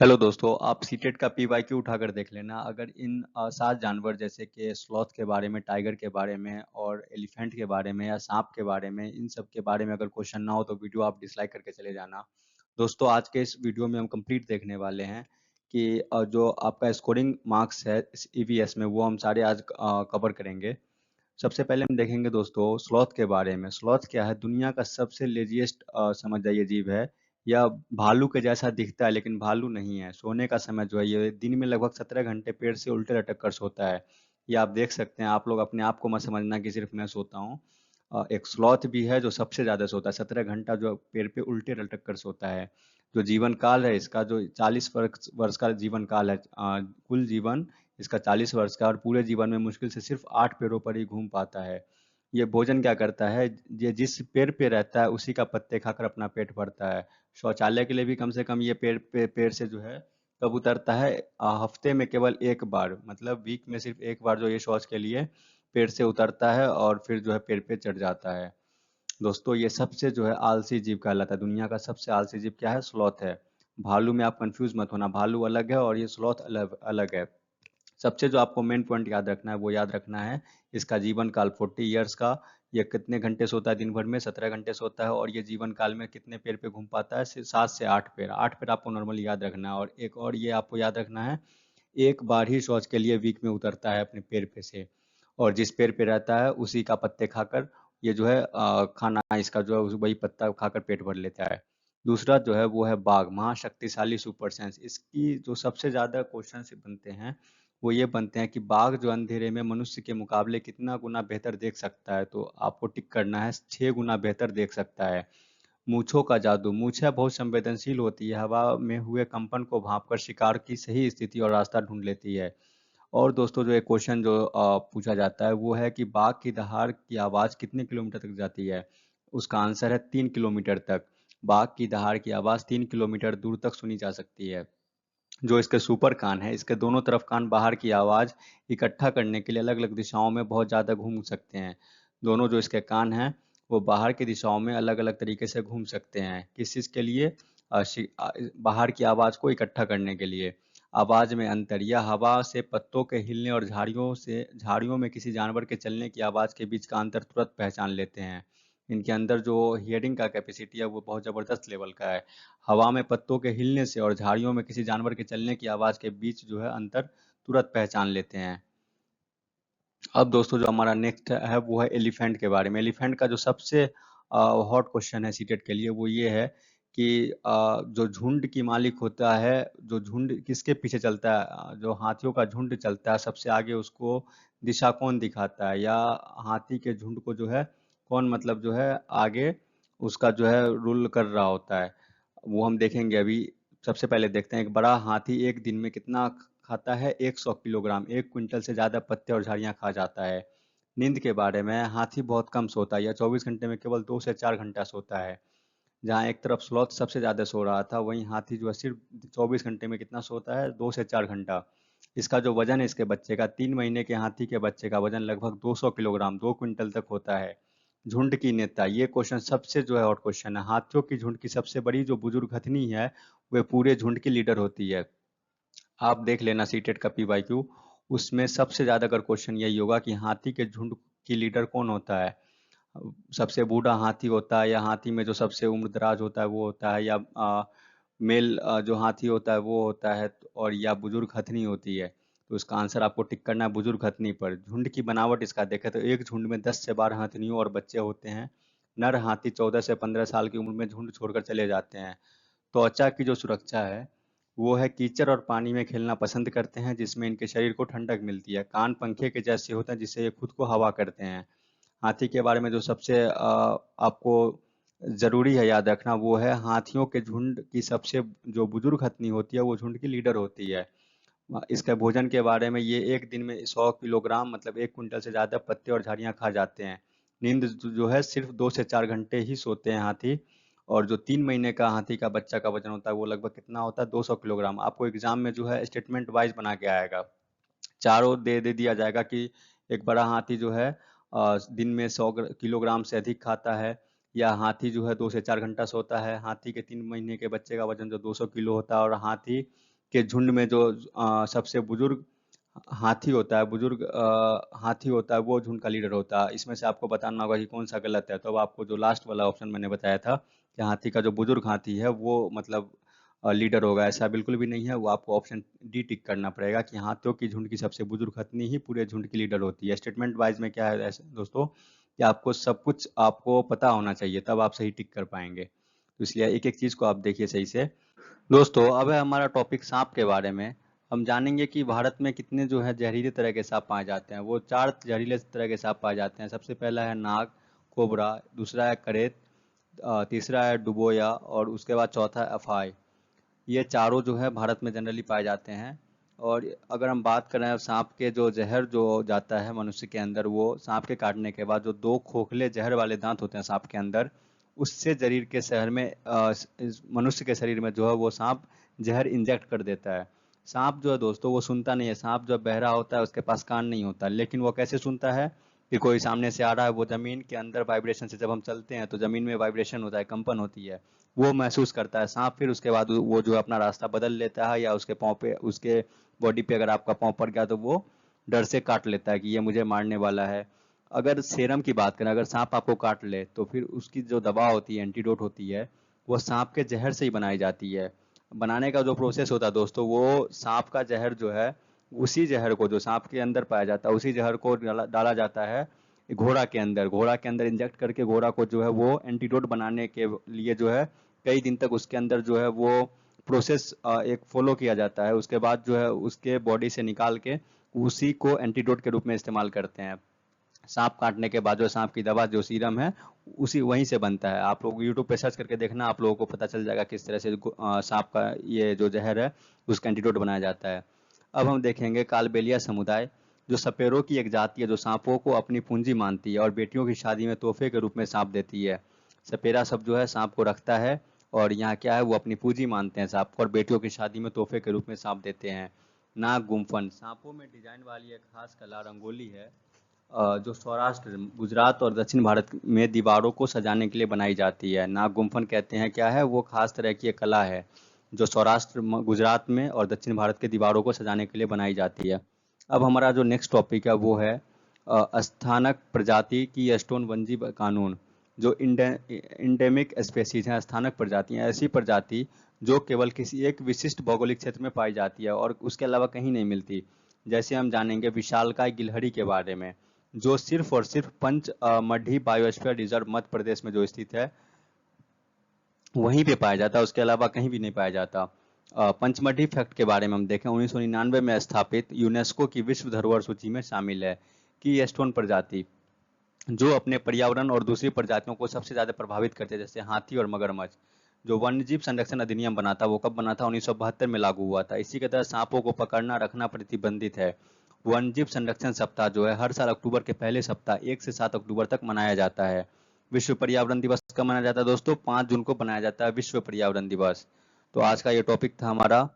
Hello दोस्तों, आप CTET का पीवाईक्यू उठाकर देख लेना। अगर इन 7 जानवर जैसे कि स्लॉथ के बारे में, टाइगर के बारे में और एलिफेंट के बारे में या सांप के बारे में, इन सब के बारे में अगर क्वेश्चन ना हो तो वीडियो आप डिसलाइक करके चले जाना। दोस्तों, आज के इस वीडियो में हम कंप्लीट देखने वाले हैं कि जो आपका स्कोरिंग मार्क्स है इस ईवीएस में, वो हम सारे आज कवर करेंगे। सबसे पहले हम देखेंगे दोस्तों स्लॉथ के बारे में। स्लॉथ क्या है? दुनिया का सबसे लेजीएस्ट समझ जाइए जीव है। या भालू के जैसा दिखता है लेकिन भालू नहीं है। सोने का समय जो है ये दिन में लगभग 17 घंटे पेड़ से उल्टे लटक कर सोता है। ये आप देख सकते हैं। आप लोग अपने आप को मत समझना कि सिर्फ मैं सोता हूँ। एक स्लॉथ भी है जो सबसे ज्यादा सोता है। 17 घंटा जो पेड़ पे उल्टे लटक कर सोता है। जो जीवन काल है इसका, जो 40 वर्ष वर्ष का जीवन काल है, कुल जीवन इसका 40 वर्ष का, और पूरे जीवन में मुश्किल से सिर्फ 8 पेड़ों पर ही घूम पाता है। ये भोजन क्या करता है? ये जिस पेड़ पे रहता है उसी का पत्ते खाकर अपना पेट भरता है। शौचालय के लिए भी कम से कम ये पेड़ से जो है कब उतरता है? हफ्ते में केवल एक बार, मतलब वीक में सिर्फ एक बार जो ये शौच के लिए पेड़ से उतरता है और फिर जो है पेड़ पे चढ़ जाता है। दोस्तों, ये सबसे जो है आलसी जीव कहलाता है। दुनिया का सबसे आलसी जीव क्या है? स्लॉथ है। भालू में आप कंफ्यूज मत होना, भालू अलग है और ये स्लॉथ अलग अलग है। सबसे जो आपको मेन पॉइंट याद रखना है वो याद रखना है इसका जीवन काल 40 ईयर्स का। ये कितने घंटे सोता है दिन भर में? 17 घंटे सोता है। और ये जीवन काल में कितने पेड़ पे घूम पाता है? 7 से 8 पेड़। 8 पेड़ आपको नॉर्मली याद रखना है। और एक और ये आपको याद रखना है, एक बार ही शौच के लिए वीक में उतरता है अपने पेड़ पे से। और जिस पेड़ पे रहता है उसी का पत्ते खाकर ये जो है खाना इसका जो है वही पत्ता खाकर पेट भर लेता है। दूसरा जो है वो है बाघ, महाशक्तिशाली सुपर सेंस। इसकी जो सबसे ज्यादा क्वेश्चन बनते हैं वो ये बनते हैं कि बाघ जो अंधेरे में मनुष्य के मुकाबले कितना गुना बेहतर देख सकता है। तो आपको टिक करना है, 6 गुना बेहतर देख सकता है। मूंछों का जादू। मूंछें बहुत संवेदनशील होती है, हवा में हुए कंपन को भांपकर शिकार की सही स्थिति और रास्ता ढूंढ लेती है। और दोस्तों, जो एक क्वेश्चन जो पूछा जाता है वो है कि बाघ की दहाड़ की आवाज कितने किलोमीटर तक जाती है? उसका आंसर है 3 किलोमीटर तक। बाघ की दहाड़ की आवाज 3 किलोमीटर दूर तक सुनी जा सकती है। जो इसके सुपर कान है, इसके दोनों तरफ कान बाहर की आवाज इकट्ठा करने के लिए अलग अलग दिशाओं में बहुत ज्यादा घूम सकते हैं। दोनों जो इसके कान हैं वो बाहर की दिशाओं में अलग अलग तरीके से घूम सकते हैं। किस चीज के लिए? बाहर की आवाज को इकट्ठा करने के लिए। आवाज में अंतर। यह हवा से पत्तों के हिलने और झाड़ियों में किसी जानवर के चलने की आवाज के बीच का अंतर तुरंत पहचान लेते हैं। इनके अंदर जो हियरिंग का कैपेसिटी है वो बहुत जबरदस्त लेवल का है। हवा में पत्तों के हिलने से और झाड़ियों में किसी जानवर के चलने की आवाज के बीच जो है अंतर तुरंत पहचान लेते हैं। अब दोस्तों, जो हमारा नेक्स्ट है वो है एलिफेंट के बारे में। एलिफेंट का जो सबसे हॉट क्वेश्चन है सीटेट के लिए वो ये है कि जो झुंड की मालिक होता है, जो झुंड किसके पीछे चलता है? जो हाथियों का झुंड चलता है सबसे आगे, उसको दिशा कौन दिखाता है? या हाथी के झुंड को जो है कौन, मतलब जो है आगे उसका जो है रूल कर रहा होता है? वो हम देखेंगे अभी। सबसे पहले देखते हैं, एक बड़ा हाथी एक दिन में कितना खाता है? 100 किलोग्राम, 1 क्विंटल से ज्यादा पत्ते और झाड़ियां खा जाता है। नींद के बारे में, हाथी बहुत कम सोता है या 24 घंटे में केवल 2 से 4 घंटा सोता है। जहाँ एक तरफ स्लॉथ सबसे ज्यादा सो रहा था, वहीं हाथी जो है सिर्फ 24 घंटे में कितना सोता है? 2 से 4 घंटा। इसका जो वजन है इसके बच्चे का, 3 महीने के हाथी के बच्चे का वजन लगभग 200 किलोग्राम, 2 क्विंटल तक होता है। झुंड की नेता। ये क्वेश्चन सबसे जो है हॉट क्वेश्चन है। हाथियों की झुंड की सबसे बड़ी जो बुजुर्ग हथनी है वह पूरे झुंड की लीडर होती है। आप देख लेना सीटेट का पीवाईक्यू, उसमें सबसे ज्यादा अगर क्वेश्चन यही होगा कि हाथी के झुंड की लीडर कौन होता है? सबसे बूढ़ा हाथी होता है, या हाथी में जो सबसे उम्रदराज होता है वो होता है, या मेल जो हाथी होता है वो होता है, और या बुजुर्ग हथनी होती है? तो इसका आंसर आपको टिक करना है बुजुर्ग हथनी पर। झुंड की बनावट इसका देखें तो एक झुंड में 10 से 12 हथनियों और बच्चे होते हैं। नर हाथी 14 से 15 साल की उम्र में झुंड छोड़कर चले जाते हैं। त्वचा की जो सुरक्षा है वो है, कीचड़ और पानी में खेलना पसंद करते हैं जिसमें इनके शरीर को ठंडक मिलती है। कान पंखे के जैसे होते हैं जिससे ये खुद को हवा करते हैं। हाथी के बारे में जो सबसे आपको जरूरी है याद रखना वो है, हाथियों के झुंड की सबसे जो बुजुर्ग हथनी होती है वो झुंड की लीडर होती है। इसके भोजन के बारे में, ये एक दिन में 100 किलोग्राम मतलब 1 क्विंटल से ज्यादा पत्ते और झाड़ियां खा जाते हैं। नींद जो है सिर्फ 2 से 4 घंटे ही सोते हैं हाथी। और जो 3 महीने का हाथी का बच्चा का वजन होता है वो लगभग कितना होता है? 200 किलोग्राम। आपको एग्जाम में जो है स्टेटमेंट वाइज बना के आएगा, चारों दे दिया जाएगा कि एक बड़ा हाथी जो है दिन में 100 किलोग्राम से अधिक खाता है, या हाथी जो है 2 से 4 घंटा सोता है, हाथी के 3 महीने के बच्चे का वजन जो 200 किलो होता है, और हाथी के झुंड में जो सबसे बुजुर्ग हाथी होता है, वो झुंड का लीडर होता है। इसमें से आपको बताना होगा कि कौन सा गलत है। तो अब आपको जो लास्ट वाला ऑप्शन मैंने बताया था कि हाथी का जो बुजुर्ग हाथी है वो मतलब लीडर होगा, ऐसा बिल्कुल भी नहीं है। वो आपको ऑप्शन डी टिक करना पड़ेगा कि हाथियों की झुंड की सबसे बुजुर्ग हथनी ही पूरे झुंड की लीडर होती है। स्टेटमेंट वाइज में क्या है ऐसे दोस्तों कि आपको सब कुछ आपको पता होना चाहिए, तब आप सही टिक कर पाएंगे। तो इसलिए एक एक चीज को आप देखिए सही से। दोस्तों अब है हमारा टॉपिक सांप के बारे में। हम जानेंगे कि भारत में कितने जो है जहरीले तरह के सांप पाए जाते हैं। वो 4 जहरीले तरह के सांप पाए जाते हैं। सबसे पहला है नाग, कोबरा, दूसरा है करेत, तीसरा है डुबोया और उसके बाद चौथा है अफाई। ये चारों जो है भारत में जनरली पाए जाते हैं। और अगर हम बात करें सांप के जो जहर जो जाता है मनुष्य के अंदर, वो सांप के काटने के बाद जो 2 खोखले जहर वाले दांत होते हैं सांप के अंदर, उससे शरीर के शहर में मनुष्य के शरीर में जो है वो सांप जहर इंजेक्ट कर देता है। सांप जो है दोस्तों वो सुनता नहीं है। सांप जो बहरा होता है उसके पास कान नहीं होता, लेकिन वो कैसे सुनता है कि कोई सामने से आ रहा है। वो जमीन के अंदर वाइब्रेशन से, जब हम चलते हैं तो जमीन में वाइब्रेशन होता है, कंपन होती है, वो महसूस करता है सांप। फिर उसके बाद वो जो अपना रास्ता बदल लेता है, या उसके पाँव पे, उसके बॉडी पे अगर आपका पाँव पड़ गया तो वो डर से काट लेता है कि ये मुझे मारने वाला है। अगर सेरम की बात करें, अगर सांप आपको काट ले तो फिर उसकी जो दवा होती है, एंटीडोट होती है, वो सांप के जहर से ही बनाई जाती है। बनाने का जो प्रोसेस होता है दोस्तों, वो सांप का जहर जो है, उसी जहर को जो सांप के अंदर पाया जाता है, उसी जहर को डाला जाता है घोड़ा के अंदर। घोड़ा के अंदर इंजेक्ट करके घोड़ा को जो है वो एंटीडोट बनाने के लिए जो है कई दिन तक उसके अंदर जो है वो प्रोसेस एक फॉलो किया जाता है। उसके बाद जो है उसके बॉडी से निकाल के उसी को एंटीडोट के रूप में इस्तेमाल करते हैं। सांप काटने के बाद जो सांप की दवा जो सीरम है, उसी वहीं से बनता है। आप लोग यूट्यूब पे सर्च करके देखना, आप लोगों को पता चल जाएगा किस तरह से सांप का ये जो जहर है उसका एंटीडोट बनाया जाता है। अब हम देखेंगे कालबेलिया समुदाय, जो सपेरों की एक जाति है जो सांपों को अपनी पूंजी मानती है और बेटियों की शादी में तोहफे के रूप में सांप देती है। सपेरा सब जो है सांप को रखता है, और यहाँ क्या है वो अपनी पूंजी मानते हैं सांप को, और बेटियों की शादी में तोहफे के रूप में सांप देते हैं। नाग गुम्फन, सांपों में डिजाइन वाली एक खास कला रंगोली है, जो सौराष्ट्र, गुजरात और दक्षिण भारत में दीवारों को सजाने के लिए बनाई जाती है। नाग गुम्फन कहते हैं क्या है, वो खास तरह की एक कला है जो सौराष्ट्र, गुजरात में और दक्षिण भारत के दीवारों को सजाने के लिए बनाई जाती है। अब हमारा जो नेक्स्ट टॉपिक है वो है स्थानक प्रजाति की स्टोन वनजी कानून। जो इंडेमिक स्पेसीज हैं, स्थानक प्रजातियां, ऐसी प्रजाति जो केवल किसी एक विशिष्ट भौगोलिक क्षेत्र में पाई जाती है और उसके अलावा कहीं नहीं मिलती। जैसे हम जानेंगे विशालकाय गिलहरी के बारे में, जो सिर्फ और सिर्फ मढ़ी बायोस्फीयर रिजर्व मध्य प्रदेश में जो स्थित है वहीं पे पाया जाता है, उसके अलावा कहीं भी नहीं पाया जाता। पंचमढ़ी फैक्ट के बारे में हम देखें, 1999 में स्थापित यूनेस्को की विश्व धरोहर सूची में शामिल है कि स्टोन प्रजाति जो अपने पर्यावरण और दूसरी प्रजातियों को सबसे ज्यादा प्रभावित करते हैं, जैसे हाथी और मगरमच्छ। जो वन्यजीव संरक्षण अधिनियम बना था वो कब बना था, 1972 में लागू हुआ था। इसी के तहत सांपों को पकड़ना रखना प्रतिबंधित है। वन्यजीव संरक्षण सप्ताह जो है हर साल अक्टूबर के पहले सप्ताह 1 से 7 अक्टूबर तक मनाया जाता है। विश्व पर्यावरण दिवस कब मनाया जाता है दोस्तों, 5 जून को मनाया जाता है विश्व पर्यावरण दिवस। तो आज का ये टॉपिक था हमारा।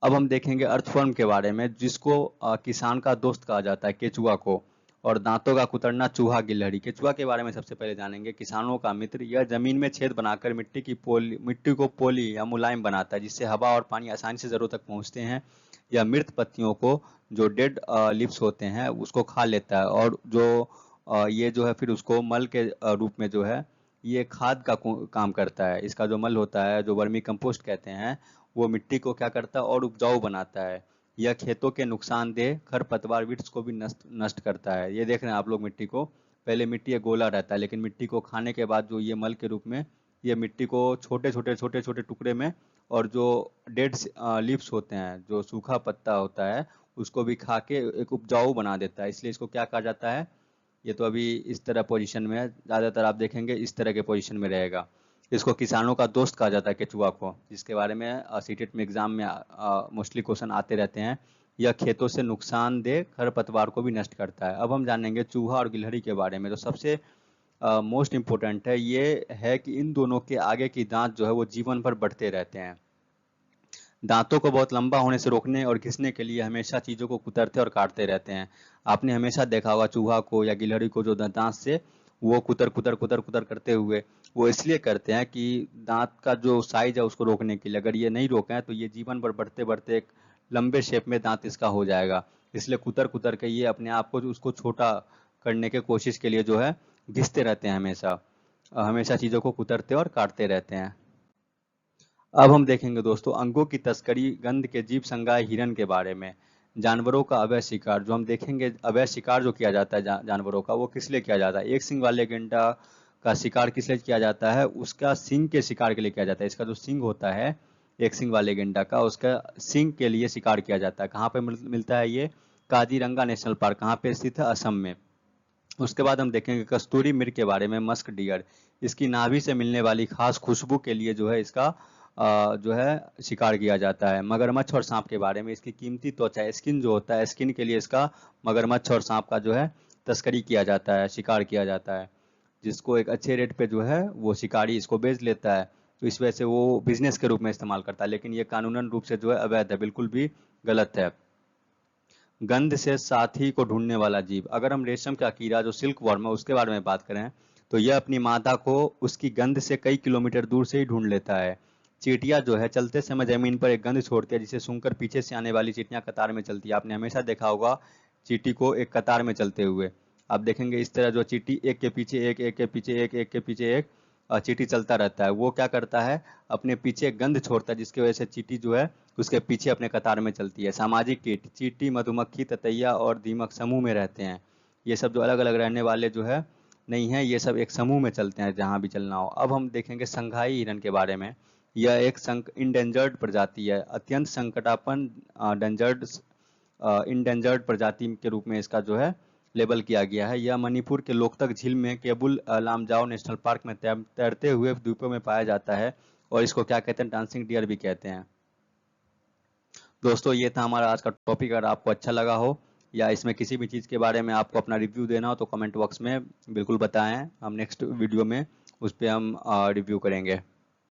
अब हम देखेंगे अर्थवर्म के बारे में, जिसको किसान का दोस्त कहा जाता है, केचुआ को। और दांतों का कुतरना चूहा गिलहरी। केचुआ के बारे में सबसे पहले जानेंगे। किसानों का मित्र, यह जमीन में छेद बनाकर मिट्टी को पोली या मुलायम बनाता है, जिससे हवा और पानी आसानी से जरूरत तक पहुंचते हैं। यह मृत पत्तियों को, जो डेड लिप्स होते हैं, उसको खा लेता है, और जो ये जो है फिर उसको मल के रूप में जो है ये खाद का काम करता है। इसका जो मल होता है, जो वर्मी कंपोस्ट कहते हैं, वो मिट्टी को क्या करता है और उपजाऊ बनाता है। यह खेतों के नुकसानदेह खरपतवार वृक्ष को भी नष्ट करता है। ये देख रहे हैं आप लोग मिट्टी को, पहले मिट्टी ये गोला रहता है, लेकिन मिट्टी को खाने के बाद जो ये मल के रूप में ये मिट्टी को छोटे छोटे टुकड़े में, और जो डेड लीव्स होते हैं, जो सूखा पत्ता होता है, उसको भी खा के एक उपजाऊ बना देता है। इसलिए इसको क्या कहा जाता है, ये तो अभी इस तरह पोजीशन में है, ज़्यादातर आप देखेंगे इस तरह के पोजीशन में रहेगा। इसको किसानों का दोस्त कहा जाता है केचुआ को, जिसके बारे में सीटेट में एग्जाम में मोस्टली क्वेश्चन आते रहते हैं। यह खेतों से नुकसानदेह खरपतवार को भी नष्ट करता है। अब हम जानेंगे चूहा और गिलहरी के बारे में। जो सबसे मोस्ट इम्पोर्टेंट है ये है कि इन दोनों के आगे की दांत जो है वो जीवन भर बढ़ते रहते हैं। दांतों को बहुत लंबा होने से रोकने और घिसने के लिए हमेशा चीजों को कुतरते और काटते रहते हैं। आपने हमेशा देखा होगा चूहा को या गिलहरी को, जो दांत से वो कुतर कुतर कुतर कुतर करते हुए वो इसलिए करते हैं कि दांत का जो साइज है उसको रोकने के लिए। अगर ये नहीं रोकें तो ये जीवन भर बढ़ते बढ़ते एक लंबे शेप में दांत इसका हो जाएगा। इसलिए कुतर कुतर के ये अपने आप को उसको छोटा करने के कोशिश के लिए जो है घिसते रहते हैं, हमेशा हमेशा चीज़ों को कुतरते और काटते रहते हैं। अब हम देखेंगे दोस्तों अंगों की तस्करी, गंध के जीव संगाय हिरन के बारे में। जानवरों का अवैध शिकार जो हम देखेंगे, अवैध शिकार जो किया जाता है जानवरों का, वो किस लिए किया जाता है? एक सींग वाले गेंडा का शिकार किस लिए किया जाता है? उसका सींग के शिकार के लिए किया जाता है। इसका जो सींग होता है एक सींग वाले गेंडा का, उसका सींग के लिए शिकार किया जाता है। कहाँ पे मिलता है ये? Kaziranga national park. कहाँ पे स्थित है? असम में। उसके बाद हम देखेंगे कस्तूरी मृग के बारे में, मस्क डियर। इसकी नाभि से मिलने वाली खास खुशबू के लिए जो है इसका जो है शिकार किया जाता है। मगरमच्छ और सांप के बारे में, इसकी कीमती त्वचा स्किन जो होता है, स्किन के लिए इसका मगरमच्छ और सांप का जो है तस्करी किया जाता है, शिकार किया जाता है, जिसको एक अच्छे रेट पे जो है वो शिकारी इसको बेच लेता है। तो इस वजह से वो बिजनेस के रूप में इस्तेमाल करता है, लेकिन ये कानूनन रूप से जो है अवैध है, बिल्कुल भी गलत है। गंध से साथी को ढूंढने वाला जीव, अगर हम रेशम का कीड़ा जो सिल्क वर्म है उसके बारे में बात करें तो यह अपनी मादा को उसकी गंध से कई किलोमीटर दूर से ही ढूंढ लेता है। चींटियां जो है चलते समय जमीन पर एक गंध छोड़ती है, जिसे सूंघकर पीछे से आने वाली चींटियां कतार में चलती है। आपने हमेशा देखा होगा चींटी को एक कतार में चलते हुए। आप देखेंगे इस तरह जो चींटी एक के पीछे एक, एक के पीछे एक के पीछे एक चींटी चलता रहता है। वो क्या करता है? अपने पीछे गंध छोड़ता है, जिसकी वजह से चींटी जो है उसके पीछे अपने कतार में चलती है। सामाजिक कीट, चींटी, मधुमक्खी, ततैया और दीमक समूह में रहते हैं। ये सब जो अलग अलग रहने वाले जो है नहीं है, ये सब एक समूह में चलते हैं जहाँ भी चलना हो। अब हम देखेंगे संघाई हिरन के बारे में। यह एक इंडेंजर्ड प्रजाति है, अत्यंत संकटापन्न डेंजर्ड इंडेंजर्ड प्रजाति के रूप में इसका जो है लेबल किया गया है। यह मणिपुर के लोकतक झील में केबुल लामजाओ नेशनल पार्क में तैरते हुए द्वीपों में पाया जाता है, और इसको क्या कहते हैं? डांसिंग डियर भी कहते हैं। दोस्तों ये था हमारा आज का टॉपिक। अगर आपको अच्छा लगा हो या इसमें किसी भी चीज़ के बारे में आपको अपना रिव्यू देना हो तो कमेंट बॉक्स में बिल्कुल बताएं। हम नेक्स्ट वीडियो में उस पर हम रिव्यू करेंगे।